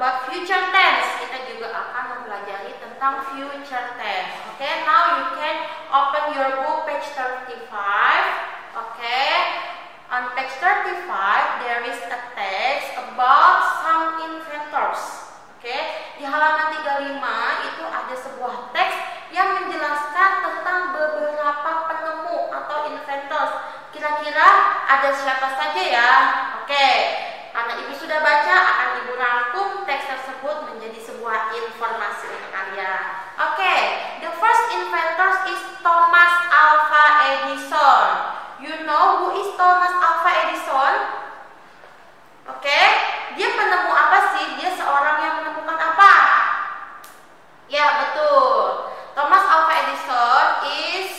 about future tense. Kita juga akan mempelajari tentang future tense. Okay, now you can open your book page 35. Okay, on page 35 there is a text about some inventors. Okay, di halaman 35 itu ada sebuah teks yang menjelaskan tentang beberapa penemu atau inventors. Kira-kira ada siapa saja ya? Oke, karena Ibu sudah baca, akan Ibu rangkum teks tersebut menjadi sebuah informasi untuk kalian. Oke, the first inventor is Thomas Alva Edison. You know who is Thomas Alva Edison? Oke, dia penemu apa sih? Dia seorang yang menemukan apa? Ya, betul. Thomas Alva Edison is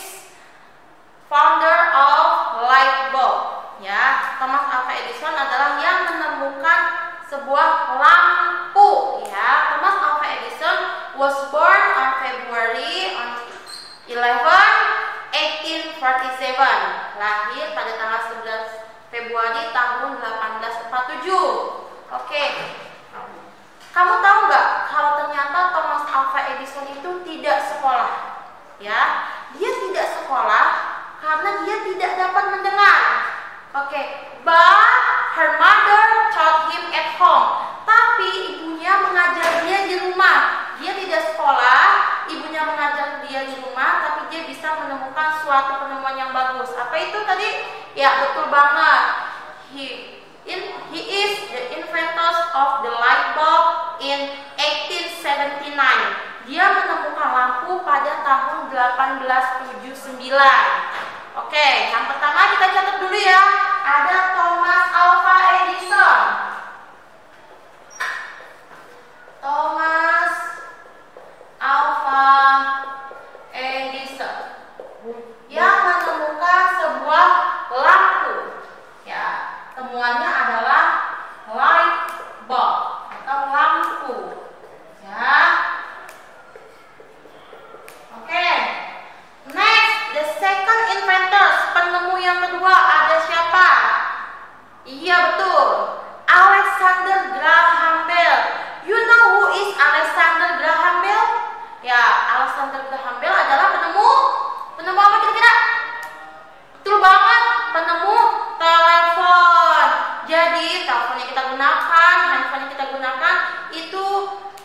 founder of light bulb. Ya, Thomas Alva Edison adalah yang menemukan sebuah lampu. Ya, Thomas Alva Edison was born on February 11, 1847. Lahir pada tanggal 11 Februari tahun 1847. Oke. Kamu tahu nggak kalau ternyata Thomas Alva Edison itu tidak sekolah? Ya, dia tidak sekolah karena dia tidak dapat mendengar. Oke, but her mother taught him at home. Tapi ibunya mengajar dia di rumah. Dia tidak sekolah, ibunya mengajar dia di rumah, tapi dia bisa menemukan suatu penemuan yang bagus. Apa itu tadi? Ya, betul banget. He is the inventor of the light bulb in 1879. Dia menemukan lampu pada tahun 1879. Oke, yang pertama kita catat dulu ya. Ada Thomas Alva Edison. Thomas Alva Edison yang menemukan sebuah lampu. Ya, temuannya adalah light bulb atau lampu. Ya. Oke. Next, the second inventors. Penemu yang kedua ada siapa? Iya, betul. Alexander Graham Bell. You know who is Alexander Graham Bell? Ya, Alexander Graham Bell adalah penemu apa kira-kira? Betul banget, penemu telepon. Jadi, telepon yang kita gunakan, handphone yang kita gunakan itu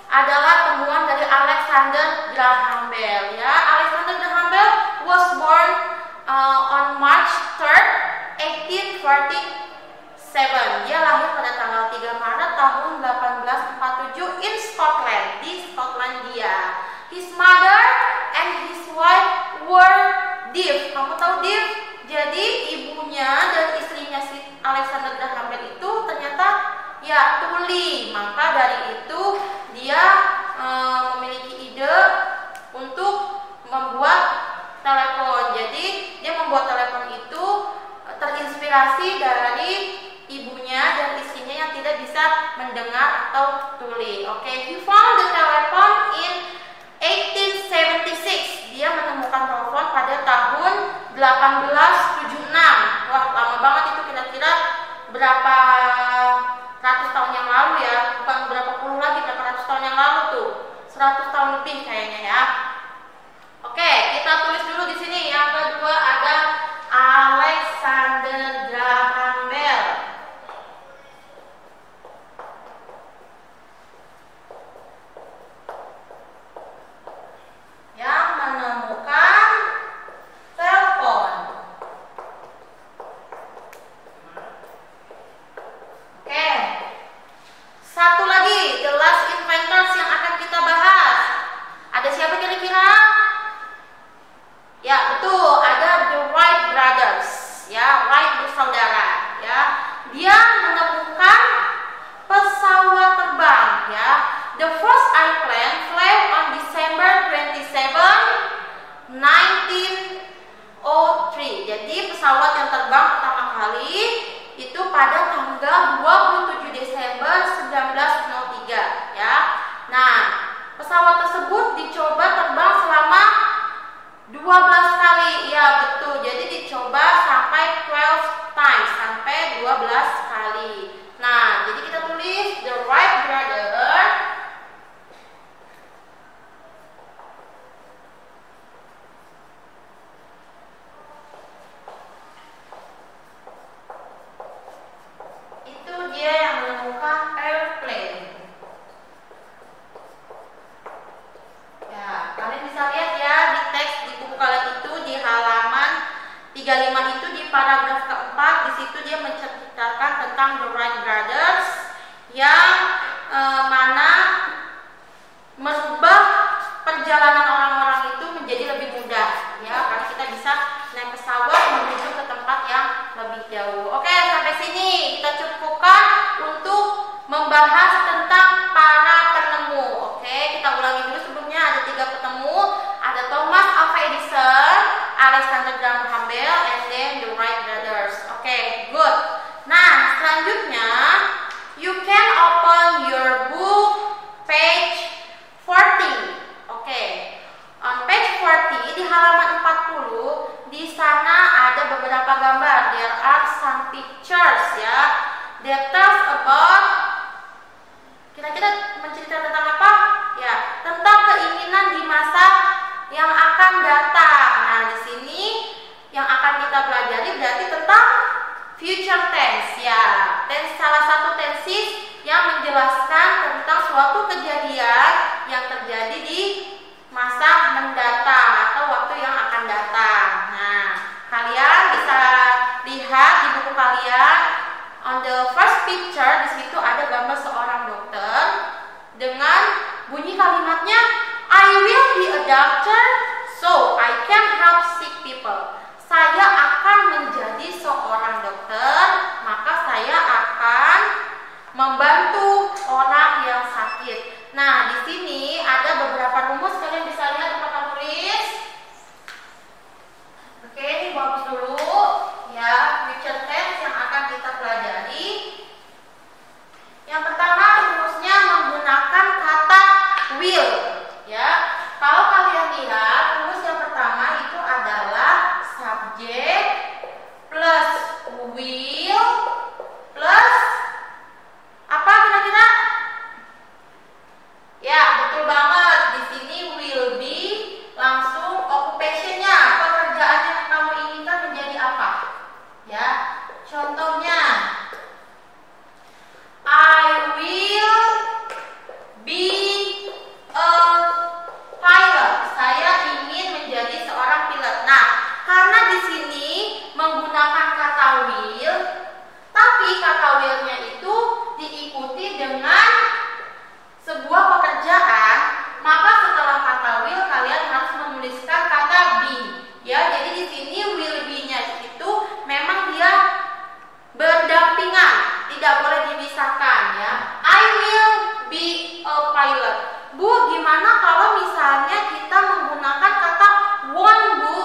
adalah temuan dari Alexander Graham Bell. Ya, Alexander Graham Bell was born on March 3rd, 1847. Dia lahir pada tanggal 3 Maret tahun 1847 in Scotland, di Skotlandia. His mother and his wife were deaf. Kamu tahu deaf? Jadi ibunya dan istrinya si Alexander Graham Bell itu ternyata ya tuli. Maka dari itu dia memiliki ide untuk membuat telepon. Jadi dia membuat telepon itu terinspirasi dari ibunya dan istrinya yang tidak bisa mendengar atau tuli. Oke, he found the telephone in 1876. Dia menemukan telepon pada tahun 1876. Wah, lama banget itu, kira-kira berapa ratus tahun yang lalu ya? Bukan berapa puluh lagi, berapa ratus tahun yang lalu tuh? 100 tahun lebih kayaknya ya. Oke, kita tulis dulu di sini. Yang kedua ada Alexander Graham Bell. Yang menemukan telepon. Oke. Satu lagi, the last inventors yang akan kita bahas. Ada siapa kira-kira? Ya, betul, ada the Wright brothers. Ya, Wright bersaudara. Ya, dia menemukan pesawat terbang. Ya, the first airplane flew on December 27, 1903. Jadi pesawat yang terbang pertama kali itu pada tanggal 27 Desember 1903. Ya, nah pesawat tersebut dicoba terbang selama 12 kali. Ya, betul. Jadi dicoba sampai 12 times, sampai 12 kali. Nah, jadi kita tulis the Wright brothers Kira-kira menceritakan tentang apa? Ya, tentang keinginan di masa yang akan datang. Nah, di sini yang akan kita pelajari berarti tentang future tense ya. Tense salah satu tenses yang menjelaskan tentang suatu kejadian yang terjadi di masa mendatang atau waktu yang akan datang. Nah, kalian bisa lihat di buku kalian on the first picture, di situ ada gambar seorang dokter dengan bunyi kalimatnya I will be a doctor so I can help sick people. Saya akan menjadi seorang dokter, maka saya akan membantu orang yang sakit. Nah, di sini ada beberapa rumus, kalian bisa lihat tempat tulis. Oke, ini bagus dulu ya, future tense yang akan kita pelajari. Yang pertama rumusnya menggunakan kata will ya. Kalau kalian lihat rumus yang pertama itu adalah subject plus will plus apa kira-kira? Ya, betul banget. Di sini will be langsung occupation-nya, pekerjaan yang kamu inginkan menjadi apa? Ya, contohnya I will be a pilot. Saya ingin menjadi seorang pilot. Nah, karena di sini menggunakan kata will, tapi kata will-nya itu diikuti dengan sebuah pekerjaan, maka setelah kata will kalian harus menuliskan kata be. Ya, jadi di sini will be-nya itu memang dia berdampingan, tidak boleh dipisahkan ya. I will be a pilot. Bu, gimana kalau misalnya kita menggunakan kata want, Bu?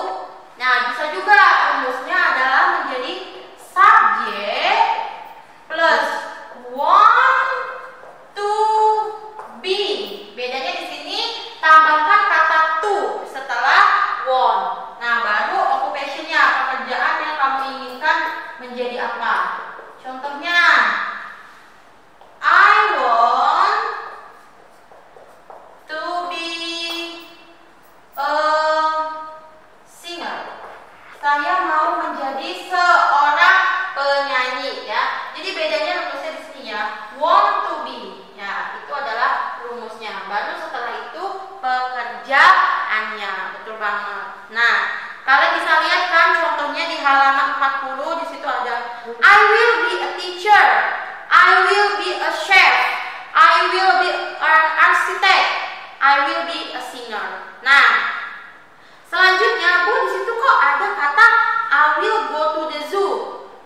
Nah, bisa juga rumusnya adalah menjadi subject plus want to be. Bedanya di sini tambahkan kata to setelah want. Nah, baru occupation-nya, pekerjaan yang kamu inginkan menjadi apa? Contohnya, I want to be a singer. Saya mau menjadi seorang penyanyi ya. Jadi bedanya rumusnya di sini ya. Want to be. Ya, itu adalah rumusnya. Baru setelah itu pekerjaannya. Betul banget. Nah, kalian bisa lihat kan contohnya di halaman 40, di situ ada I will be a teacher, I will be a chef, I will be an architect, I will be a singer. Nah, selanjutnya, Bu, di situ kok ada kata I will go to the zoo.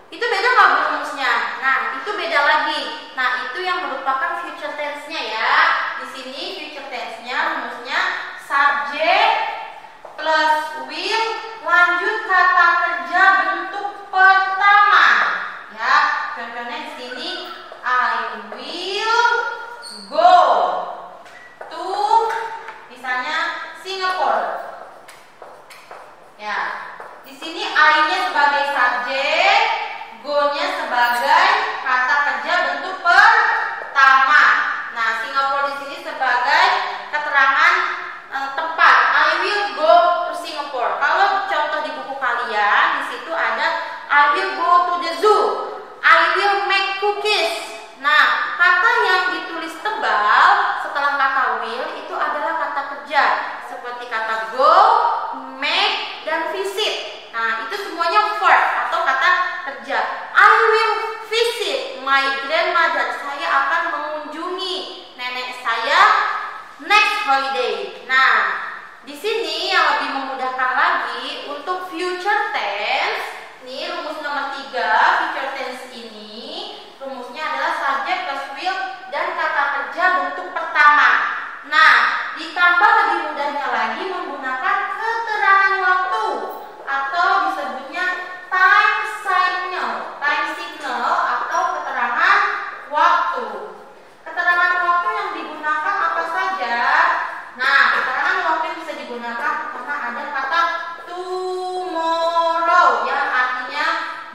Itu beda nggak rumusnya? Nah, itu beda lagi. Nah, itu yang merupakan future tense-nya ya. Di sini future tense-nya rumusnya subject plus will lanjut kata kerja bentuk pertama. Ya, contohnya di sini I will go to misalnya Singapore. Ya, di sini I-nya sebagai subjek, go-nya sebagai kata kerja bentuk pertama. Nah, Singapore di sini sebagai keterangan tempat. I will go to Singapore. Kalau contoh di buku kalian, di situ ada I will go to the zoo. I will make cookies. Nah, kata yang ditulis tebal setelah kata will itu adalah kata kerja, seperti kata go, make, dan visit. Nah, itu semuanya verb atau kata kerja. I will visit my grandmother. Saya akan mengunjungi nenek saya next holiday. Nah, di sini yang lebih memudahkan lagi untuk future tense. Nih rumus nomor 3 future tense ini. Rumusnya adalah subject plus will dan kata kerja bentuk pertama. Nah, ditambah lebih mudahnya lagi menggunakan keterangan waktu atau disebutnya time signal. Time signal atau keterangan waktu. Keterangan waktu yang digunakan apa saja? Nah, keterangan waktu yang bisa digunakan karena ada kata tomorrow yang artinya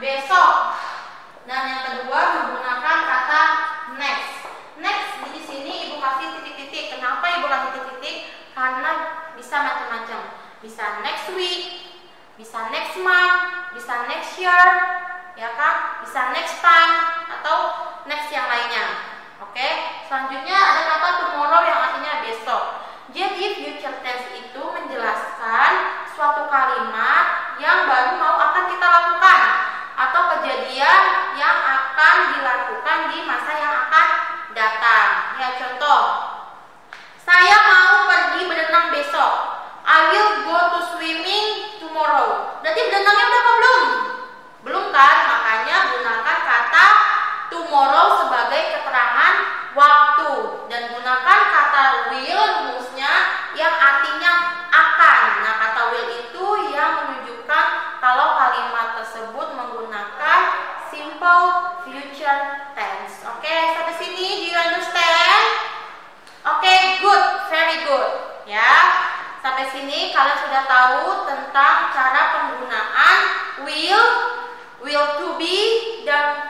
besok. Dan yang kedua menggunakan kata next. Next di sini bisa next week, bisa next month, bisa next year, ya kan? Bisa next time atau next yang lainnya. Oke, selanjutnya ada kata tomorrow yang artinya besok. Jadi future tense itu menjelaskan suatu kalimat yang baru mau akan kita lakukan atau kejadian yang akan dilakukan di masa yang akan datang. Ya, contoh, saya mau pergi berenang besok. I will go to swimming tomorrow. Berarti berenangnya udah apa belum? Belum kan? Makanya gunakan kata tomorrow sebagai keterangan waktu dan gunakan kata will rumusnya yang artinya akan. Nah, kata will itu yang menunjukkan kalau kalimat tersebut menggunakan simple future tense. Oke, sampai sini do you understand? Oke, good, very good. Ya, sampai sini kalian sudah tahu tentang cara penggunaan will to be dan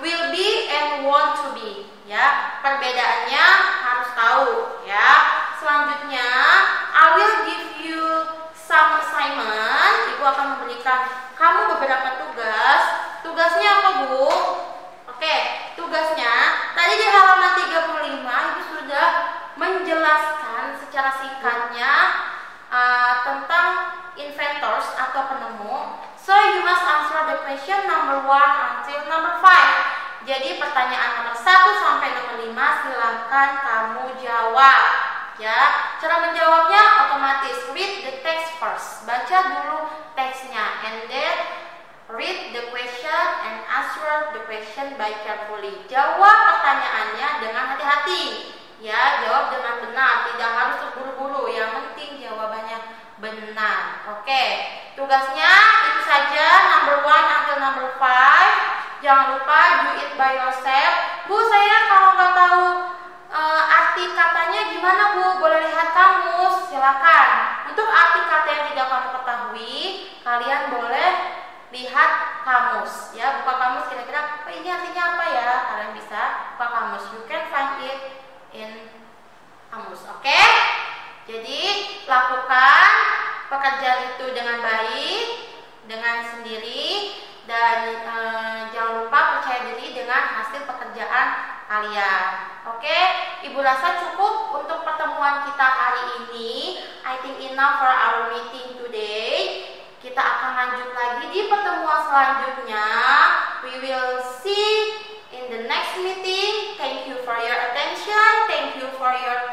will be and want to be. Ya, perbedaannya harus tahu. Ya, selanjutnya I will give you some assignment. Ibu akan memberikan kamu beberapa tugas. Tugasnya apa, Bu? Oke, tugasnya tadi di halaman 35 Ibu sudah menjelaskan secara singkatnya tentang inventors atau penemu. So you must answer the question number 1 until number 5. Jadi pertanyaan nomor 1 sampai nomor 5 silahkan kamu jawab. Ya, cara menjawabnya otomatis. Read the text first. Baca dulu teksnya and then read the question and answer the question by carefully. Jawab pertanyaannya dengan hati-hati. Ya, jawab dengan benar, tidak harus terburu-buru. Yang penting jawabannya benar. Oke, tugasnya itu saja, number 1 until number 5. Jangan lupa do it by yourself. Bu, saya kalau nggak tahu arti katanya gimana, Bu? Boleh lihat kamus, silakan. Untuk arti kata yang tidak kamu ketahui, kalian boleh lihat kamus. Ya, buka kamus kira-kira ini artinya apa ya? Kalian bisa buka kamus. You can find it in kamus. Oke? Jadi lakukan pekerjaan itu dengan baik, dengan sendiri, dan jangan lupa percaya diri dengan hasil pekerjaan kalian. Oke, Ibu rasa cukup untuk pertemuan kita hari ini. I think enough for our meeting today. Kita akan lanjut lagi di pertemuan selanjutnya. We will see in the next meeting. Thank you for your attention. Thank you for your